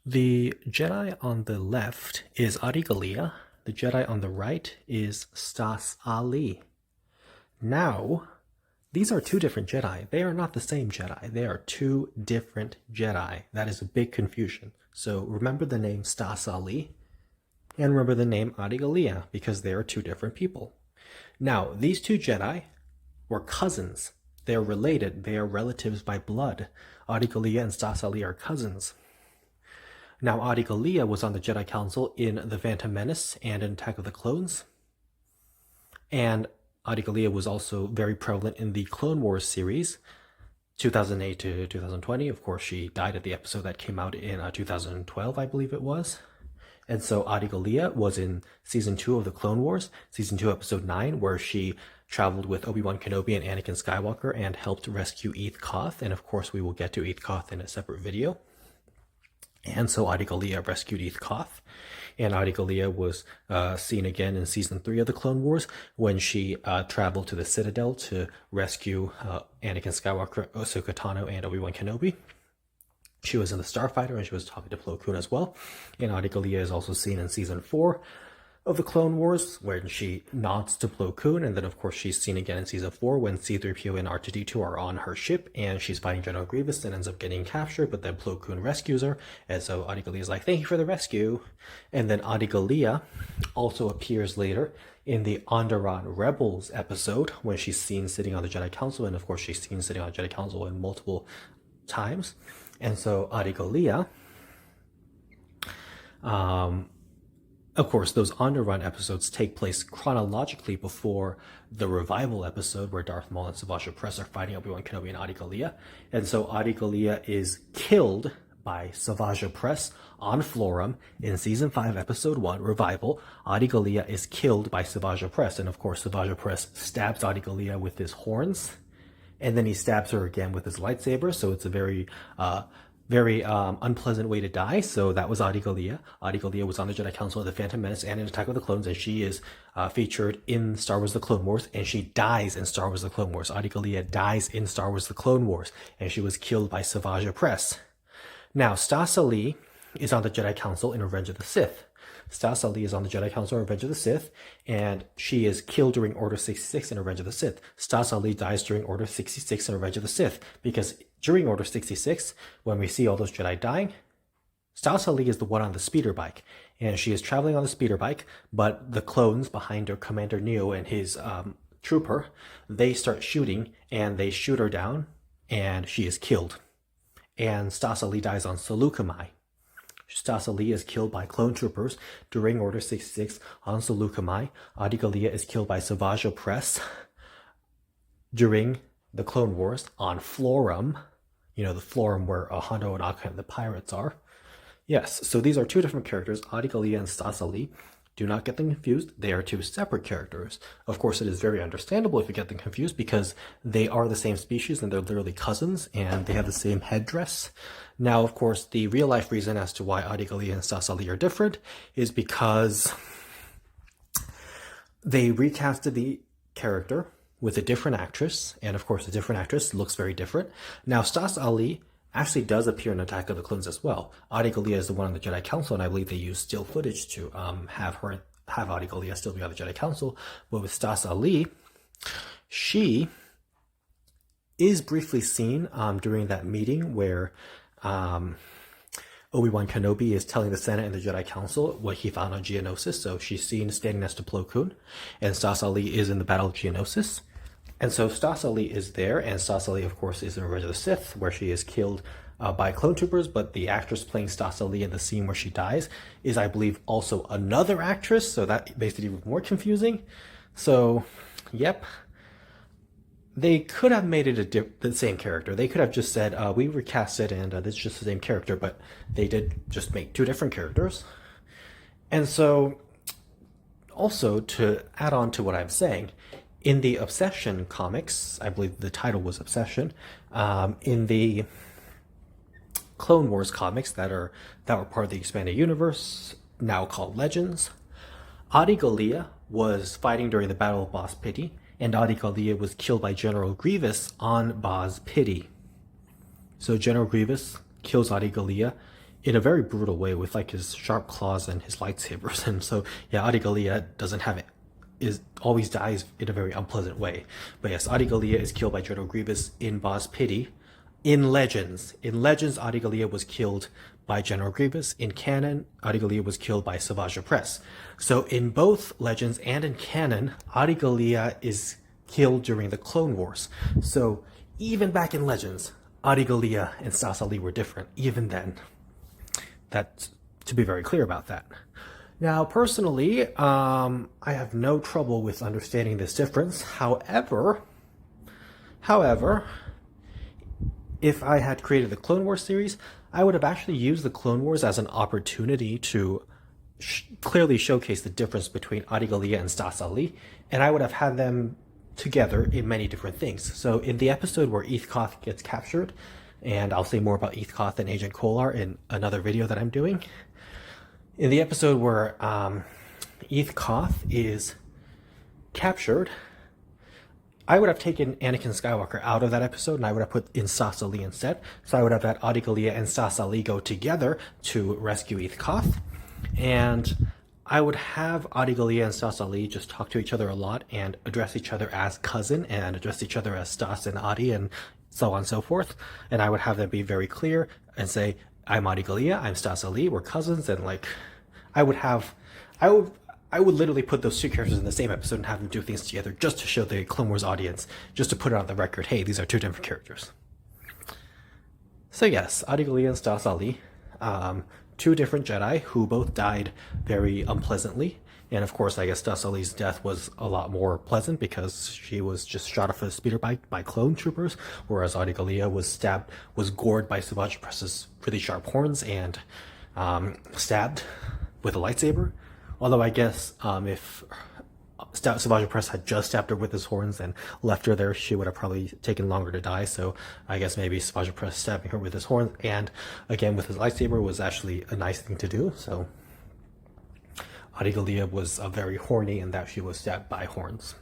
The Jedi on the left is Gallia. The Jedi on the right is Stass Allie. Now, these are two different Jedi. They are not the same Jedi. They are two different Jedi. That is a big confusion. So remember the name Stass Allie and remember the name Gallia because they are two different people. Now, these two Jedi were cousins. They are related. They are relatives by blood. Gallia and Stass Allie are cousins. Now, Gallia was on the Jedi Council in The Phantom Menace and in Attack of the Clones. And Gallia was also very prevalent in the Clone Wars series, 2008 to 2020. Of course, she died at the episode that came out in 2012, I believe it was. And so Gallia was in Season 2 of the Clone Wars, Season 2, Episode 9, where she traveled with Obi-Wan Kenobi and Anakin Skywalker and helped rescue Eeth Koth. And of course, we will get to Eeth Koth in a separate video. And so Gallia rescued Eeth Koth. And Gallia was seen again in Season 3 of the Clone Wars when she traveled to the Citadel to rescue Anakin Skywalker, Ahsoka Tano, and Obi-Wan Kenobi. She was in the Starfighter and she was talking to Plo Koon as well. And Gallia is also seen in Season 4 of the Clone Wars when she nods to Plo Koon. And then, of course, she's seen again in Season 4 when C-3PO and R2-D2 are on her ship and she's fighting General Grievous and ends up getting captured, but then Plo Koon rescues her. And so Gallia is like, thank you for the rescue. And then Gallia also appears later in the Onderon Rebels episode when she's seen sitting on the Jedi Council. And, of course, she's seen sitting on the Jedi Council in multiple times. And so Gallia, of course, those Onderon episodes take place chronologically before the Revival episode where Darth Maul and Savage Opress are fighting Obi-Wan Kenobi and Gallia. And so Gallia is killed by Savage Opress on Florum in Season 5, Episode 1, Revival. Gallia is killed by Savage Opress. And of course, Savage Opress stabs Gallia with his horns. And then he stabs her again with his lightsaber. So it's a very unpleasant way to die. So that was Gallia. Gallia was on the Jedi Council of the Phantom Menace and in Attack of the Clones, and she is featured in Star Wars The Clone Wars, and she dies in Star Wars The Clone Wars. Gallia dies in Star Wars The Clone Wars, and she was killed by Savage Opress. Now, Stass Allie is on the Jedi Council in Revenge of the Sith. Stass Allie is on the Jedi Council in Revenge of the Sith, and she is killed during Order 66 in Revenge of the Sith. Stass Allie dies during Order 66 in Revenge of the Sith, because during Order 66, when we see all those Jedi dying, Stass Allie is the one on the speeder bike, and she is traveling on the speeder bike, but the clones behind her, Commander Neo and his trooper, they start shooting, and they shoot her down, and she is killed. And Stass Allie dies on Seleucami. Stass Allie is killed by clone troopers during Order 66 on Seleucami. Gallia is killed by Savage Opress during the Clone Wars on Florum. You know, the Florum where Hondo and Akka and the pirates are. Yes, so these are two different characters, Gallia and Stass Allie. Do not get them confused. They are two separate characters. Of course, it is very understandable if you get them confused because they are the same species and they're literally cousins and they have the same headdress. Now, of course, the real life reason as to why Gallia and Stass Allie are different is because they recasted the character with a different actress. And of course, the different actress looks very different. Now, Stass Allie actually does appear in Attack of the Clones as well. Gallia is the one on the Jedi Council, and I believe they use still footage to have Gallia still be on the Jedi Council. But with Stass Allie, she is briefly seen during that meeting where Obi-Wan Kenobi is telling the Senate and the Jedi Council what he found on Geonosis. So she's seen standing next to Plo Koon, and Stass Allie is in the Battle of Geonosis. And so Stass Allie is there, and Stass Allie, of course, is in Revenge of the Sith, where she is killed by clone troopers, but the actress playing Stass Allie in the scene where she dies is, I believe, also another actress, so that makes it even more confusing. So, yep. They could have made it the same character. They could have just said, we recast it, and this is just the same character, but they did just make two different characters. And so, also, to add on to what I'm saying, in the Obsession comics, I believe the title was Obsession, in the Clone Wars comics that were part of the expanded universe, now called Legends, Gallia was fighting during the Battle of Boz Pity, and Gallia was killed by General Grievous on Boz Pity. So General Grievous kills Gallia in a very brutal way with like his sharp claws and his lightsabers. And so yeah, Adi Gallia doesn't have it, is always dies in a very unpleasant way. But yes, Adi Gallia is killed by General Grievous in Boz Pity. In Legends, Adi Gallia was killed by General Grievous. In canon, Adi Gallia was killed by Savage Opress. So in both Legends and in canon, Adi Gallia is killed during the Clone Wars. So even back in Legends, Adi Gallia and Stass Allie were different, even then. That's to be very clear about that. Now, personally, I have no trouble with understanding this difference. However, if I had created the Clone Wars series, I would have actually used the Clone Wars as an opportunity to clearly showcase the difference between Adi Gallia and Stass Allie, and I would have had them together in many different things. So in the episode where Koth gets captured, and I'll say more about Koth and Agent Kolar in another video that I'm doing. In the episode where Koth is captured, I would have taken Anakin Skywalker out of that episode, and I would have put in Stass Allie instead. So I would have had Adi Gallia and Stass Allie go together to rescue Koth, and I would have Adi Gallia and Stass Allie just talk to each other a lot and address each other as cousin and address each other as Stass and Adi and so on and so forth. And I would have them be very clear and say, I'm Adi Gallia, I'm Stass Allie, we're cousins. And like, I would literally put those two characters in the same episode and have them do things together just to show the Clone Wars audience, just to put it on the record, hey, these are two different characters. So yes, Adi Gallia and Stass Allie, two different Jedi who both died very unpleasantly. And of course, I guess Stass Allie's death was a lot more pleasant because she was just shot off a speeder bike by clone troopers, whereas Adi Gallia was gored by Savage Opress's really sharp horns and stabbed with a lightsaber. Although I guess if Savage Opress had just stabbed her with his horns and left her there, she would have probably taken longer to die. So I guess maybe Savage Opress stabbing her with his horns and again with his lightsaber was actually a nice thing to do. So Adi Gallia was very horny in that she was stabbed by horns.